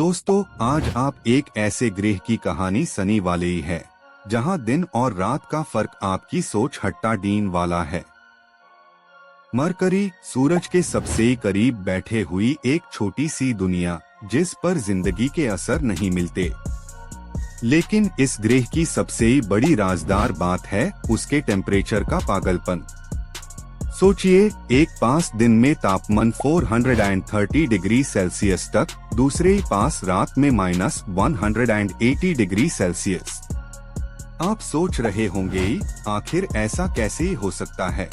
दोस्तों, आज आप एक ऐसे ग्रह की कहानी सुनने वाले ही है जहां दिन और रात का फर्क आपकी सोच हट्टा डीन वाला है। मरकरी सूरज के सबसे करीब बैठे हुई एक छोटी सी दुनिया जिस पर जिंदगी के असर नहीं मिलते। लेकिन इस ग्रह की सबसे बड़ी राजदार बात है उसके टेम्परेचर का पागलपन। सोचिए, एक पास दिन में तापमान 430 डिग्री सेल्सियस तक, दूसरे पास रात में -180 डिग्री सेल्सियस। आप सोच रहे होंगे आखिर ऐसा कैसे हो सकता है।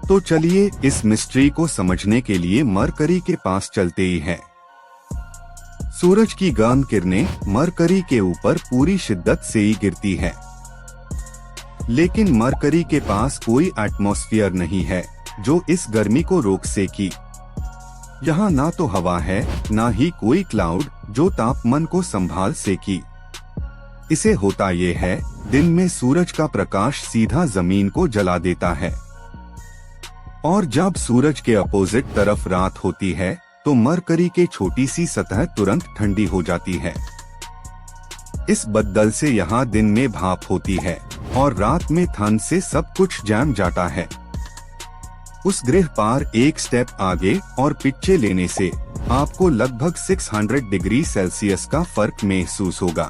तो चलिए इस मिस्ट्री को समझने के लिए मरकरी के पास चलते ही हैं। सूरज की गर्म किरणें मरकरी के ऊपर पूरी शिद्दत से ही गिरती है, लेकिन मरकरी के पास कोई एटमॉस्फेयर नहीं है जो इस गर्मी को रोक सके। यहाँ ना तो हवा है, ना ही कोई क्लाउड जो तापमान को संभाल सके। इसे होता ये है, दिन में सूरज का प्रकाश सीधा जमीन को जला देता है, और जब सूरज के अपोजिट तरफ रात होती है तो मरकरी के छोटी सी सतह तुरंत ठंडी हो जाती है। इस बदल से यहाँ दिन में भाप होती है और रात में ठंड से सब कुछ जम जाता है। उस ग्रह पार एक स्टेप आगे और पीछे लेने से आपको लगभग 600 डिग्री सेल्सियस का फर्क महसूस होगा।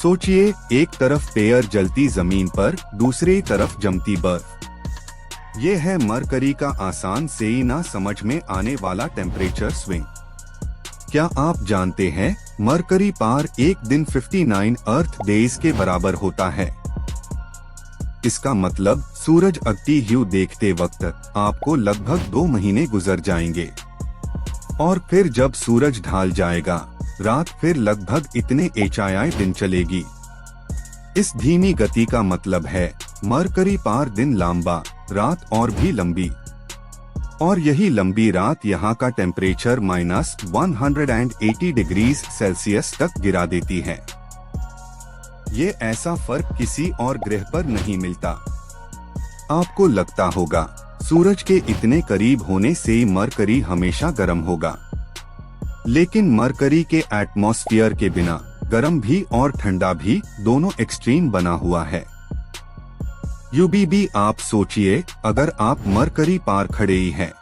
सोचिए, एक तरफ पेयर जलती जमीन पर, दूसरी तरफ जमती बर्फ। ये है मरकरी का आसान से ही ना समझ में आने वाला टेम्परेचर स्विंग। क्या आप जानते हैं, मरकरी पार एक दिन 59 अर्थ डेज के बराबर होता है। इसका मतलब सूरज अगती ह्यू देखते वक्त आपको लगभग 2 महीने गुजर जाएंगे, और फिर जब सूरज ढल जाएगा, रात फिर लगभग इतने एचआई दिन चलेगी। इस धीमी गति का मतलब है मरकरी पार दिन लंबा, रात और भी लंबी, और यही लंबी रात यहाँ का टेम्परेचर -180 डिग्री सेल्सियस तक गिरा देती है। ये ऐसा फर्क किसी और ग्रह पर नहीं मिलता। आपको लगता होगा सूरज के इतने करीब होने से मरकरी हमेशा गर्म होगा, लेकिन मरकरी के एटमॉस्फेयर के बिना गर्म भी और ठंडा भी दोनों एक्सट्रीम बना हुआ है। यूबीबी, आप सोचिए, अगर आप मरकरी पार खड़े ही हैं,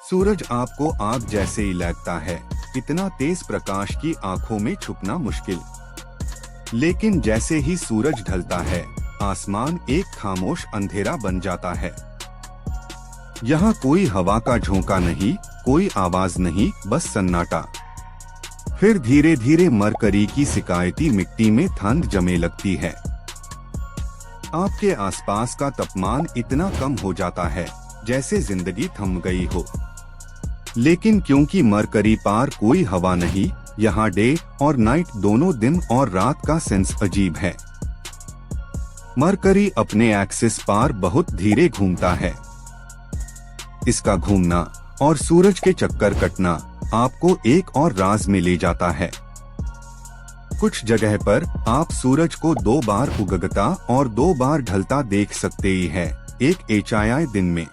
सूरज आपको आग जैसे ही लगता है, इतना तेज प्रकाश की आंखों में छुपना मुश्किल। लेकिन जैसे ही सूरज ढलता है, आसमान एक खामोश अंधेरा बन जाता है। यहाँ कोई हवा का झोंका नहीं, कोई आवाज नहीं, बस सन्नाटा। फिर धीरे धीरे मरकरी की सिकायती मिट्टी में ठंड जमे लगती है। आपके आसपास का तापमान इतना कम हो जाता है जैसे जिंदगी थम गई हो। लेकिन क्योंकि मरकरी पार कोई हवा नहीं, यहाँ डे और नाइट दोनों, दिन और रात का सेंस अजीब है। मरकरी अपने एक्सिस पार बहुत धीरे घूमता है। इसका घूमना और सूरज के चक्कर कटना आपको एक और राज में ले जाता है। कुछ जगह पर आप सूरज को 2 बार उगता और 2 बार ढलता देख सकते ही है एक एचआई दिन में।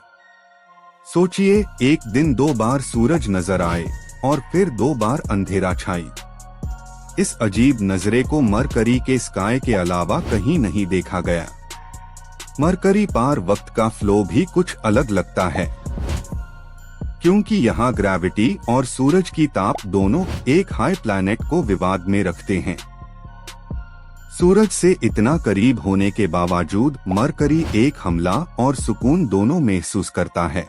सोचिए, एक दिन 2 बार सूरज नजर आए और फिर 2 बार अंधेरा छाई। इस अजीब नजरे को मरकरी के स्काई के अलावा कहीं नहीं देखा गया। मरकरी पार वक्त का फ्लो भी कुछ अलग लगता है, क्योंकि यहाँ ग्रेविटी और सूरज की ताप दोनों एक हाई प्लैनेट को विवाद में रखते हैं। सूरज से इतना करीब होने के बावजूद मरकरी एक हमला और सुकून दोनों महसूस करता है।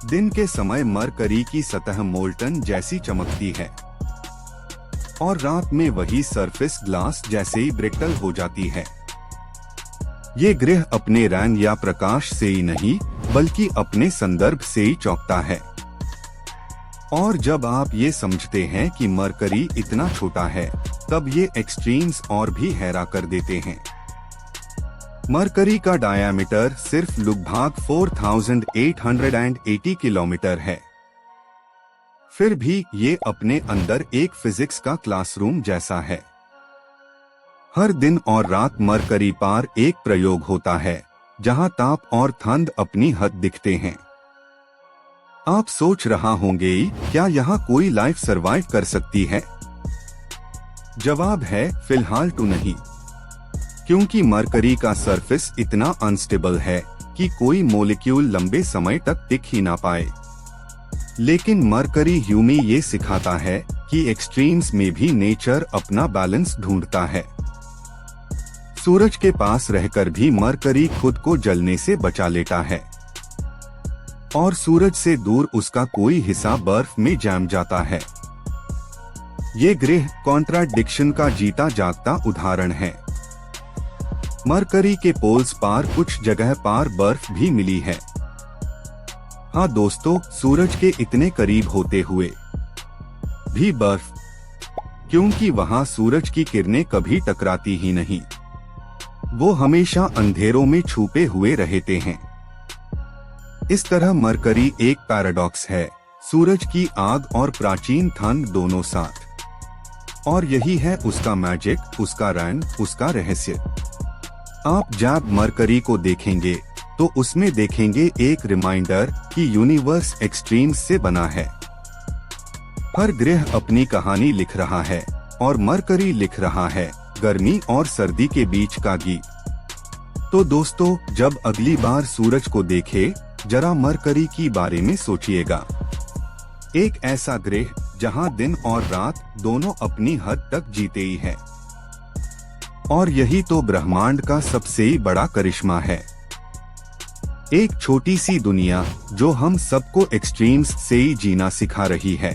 दिन के समय मरकरी की सतह मोल्टन जैसी चमकती है, और रात में वही सरफेस ग्लास जैसे ही ब्रिटल हो जाती है। ये ग्रह अपने रंग या प्रकाश से ही नहीं, बल्कि अपने संदर्भ से ही चौंकता है। और जब आप ये समझते हैं कि मरकरी इतना छोटा है, तब ये एक्सट्रीम्स और भी हैरान कर देते हैं। मरकरी का डायामीटर सिर्फ लगभग 4880 किलोमीटर है। फिर भी ये अपने अंदर एक फिजिक्स का क्लासरूम जैसा है। हर दिन और रात मरकरी पार एक प्रयोग होता है जहां ताप और ठंड अपनी हद दिखते हैं। आप सोच रहा होंगे क्या यहाँ कोई लाइफ सरवाइव कर सकती है? जवाब है फिलहाल तो नहीं, क्योंकि मरकरी का सरफेस इतना अनस्टेबल है कि कोई मॉलिक्यूल लंबे समय तक टिक ही ना पाए। लेकिन मरकरी ह्यूमी ये सिखाता है कि एक्सट्रीम्स में भी नेचर अपना बैलेंस ढूंढता है। सूरज के पास रहकर भी मरकरी खुद को जलने से बचा लेता है और सूरज से दूर उसका कोई हिस्सा बर्फ में जम जाता है। ये ग्रह कॉन्ट्राडिक्शन का जीता जागता उदाहरण है। मरकरी के पोल्स पार कुछ जगह पार बर्फ भी मिली है। हाँ दोस्तों, सूरज के इतने करीब होते हुए भी बर्फ, क्योंकि वहाँ सूरज की किरणें कभी टकराती ही नहीं, वो हमेशा अंधेरों में छुपे हुए रहते हैं। इस तरह मरकरी एक पैराडॉक्स है, सूरज की आग और प्राचीन ठंड दोनों साथ। और यही है उसका मैजिक, उसका रंग, उसका रहस्य। आप जब मरकरी को देखेंगे तो उसमें देखेंगे एक रिमाइंडर कि यूनिवर्स एक्सट्रीम्स से बना है। हर ग्रह अपनी कहानी लिख रहा है और मरकरी लिख रहा है गर्मी और सर्दी के बीच का गीत। तो दोस्तों, जब अगली बार सूरज को देखे जरा मरकरी की बारे में सोचिएगा। एक ऐसा ग्रह जहां दिन और रात दोनों अपनी हद तक जीते ही है। और यही तो ब्रह्मांड का सबसे बड़ा करिश्मा है। एक छोटी सी दुनिया जो हम सबको एक्सट्रीम्स से ही जीना सिखा रही है।